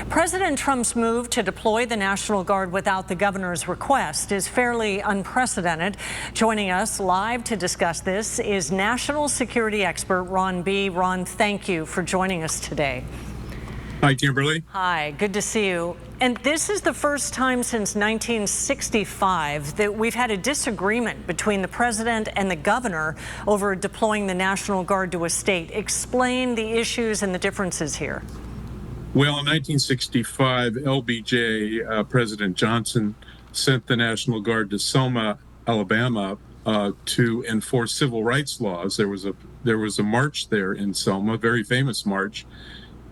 President Trump's move to deploy the National Guard without the governor's request is fairly unprecedented. Joining us live to discuss this is national security expert Ron B. Ron, thank you for joining us today. Hi, Kimberly. Hi, good to see you. And this is the first time since 1965 that we've had a disagreement between the president and the governor over deploying the National Guard to a state. Explain the issues and the differences here. Well, in 1965, LBJ, President Johnson, sent the National Guard to Selma, Alabama, to enforce civil rights laws. There was a march there in Selma, a very famous march,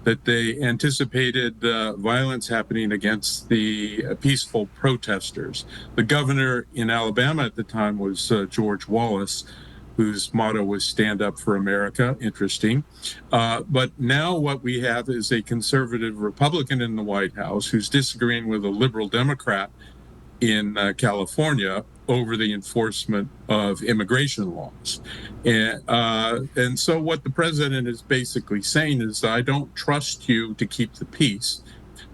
that they anticipated violence happening against the peaceful protesters. The governor in Alabama at the time was George Wallace, whose motto was "Stand Up for America." Interesting. But now what we have is a conservative Republican in the White House who's disagreeing with a liberal Democrat in California over the enforcement of immigration laws. And so what the president is basically saying is, I don't trust you to keep the peace,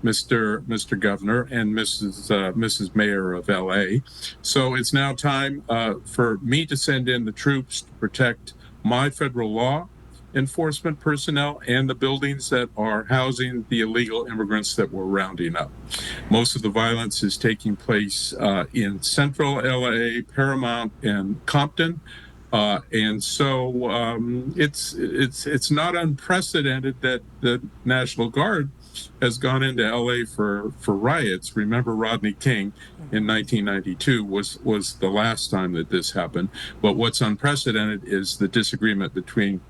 Mr. Governor and Mrs. Mayor of LA. So it's now time for me to send in the troops to protect my federal law enforcement personnel and the buildings that are housing the illegal immigrants that we're rounding up. Most of the violence is taking place in central LA, Paramount, and Compton. And so it's not unprecedented that the National Guard has gone into LA for riots. Remember, Rodney King in 1992 was the last time that this happened. But what's unprecedented is the disagreement between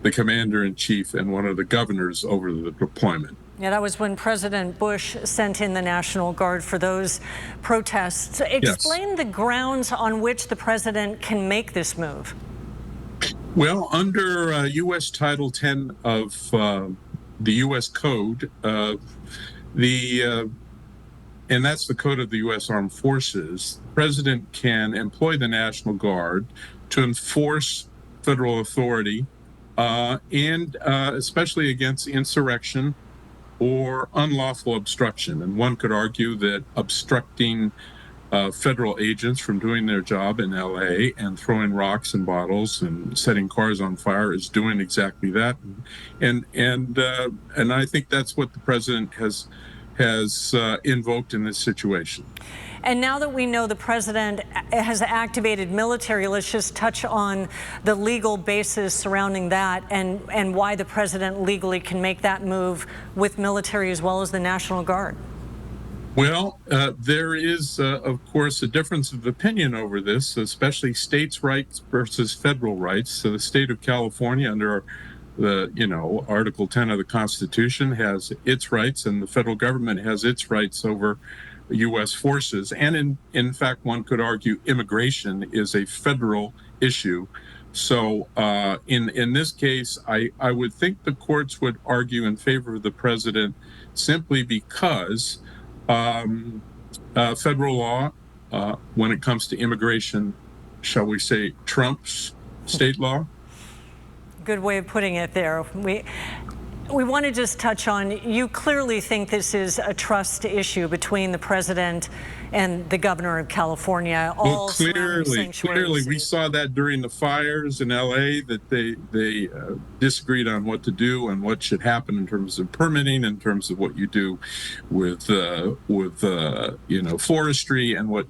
the commander-in-chief and one of the governors over the deployment. Yeah, that was when President Bush sent in the National Guard for those protests. Explain Yes. the grounds on which the president can make this move. Well, under U.S. Title 10 of the U.S. Code, and that's the code of the U.S. Armed Forces, the president can employ the National Guard to enforce federal authority and especially against insurrection or unlawful obstruction. And one could argue that obstructing federal agents from doing their job in LA and throwing rocks and bottles and setting cars on fire is doing exactly that. And I think that's what the president has invoked in this situation. And now that we know the president has activated military, let's just touch on the legal basis surrounding that and why the president legally can make that move with military as well as the National Guard. Well, there is, of course, a difference of opinion over this, especially states' rights versus federal rights. So the state of California, under Article 10 of the Constitution, has its rights, and the federal government has its rights over U.S. forces. And in fact, one could argue immigration is a federal issue. So in this case, I would think the courts would argue in favor of the president simply because federal law, when it comes to immigration, shall we say, trumps state law. Good way of putting it there. We want to just touch on, you clearly think this is a trust issue between the president and the governor of California. Well, clearly, we saw that during the fires in LA, that they disagreed on what to do and what should happen in terms of permitting, in terms of what you do with forestry and what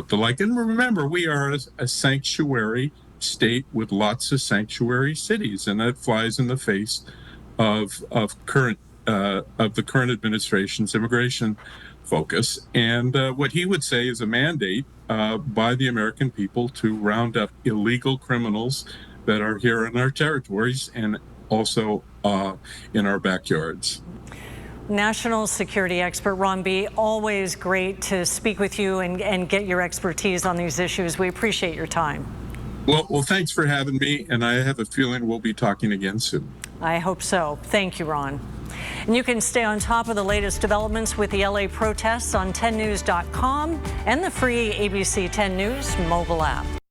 the like. And remember, we are a sanctuary state with lots of sanctuary cities, and that flies in the face of the current administration's immigration focus. And what he would say is a mandate by the American people to round up illegal criminals that are here in our territories and also in our backyards. National security expert Ron B., always great to speak with you and get your expertise on these issues. We appreciate your time. Well, thanks for having me, and I have a feeling we'll be talking again soon. I hope so. Thank you, Ron. And you can stay on top of the latest developments with the LA protests on 10news.com and the free ABC 10 News mobile app.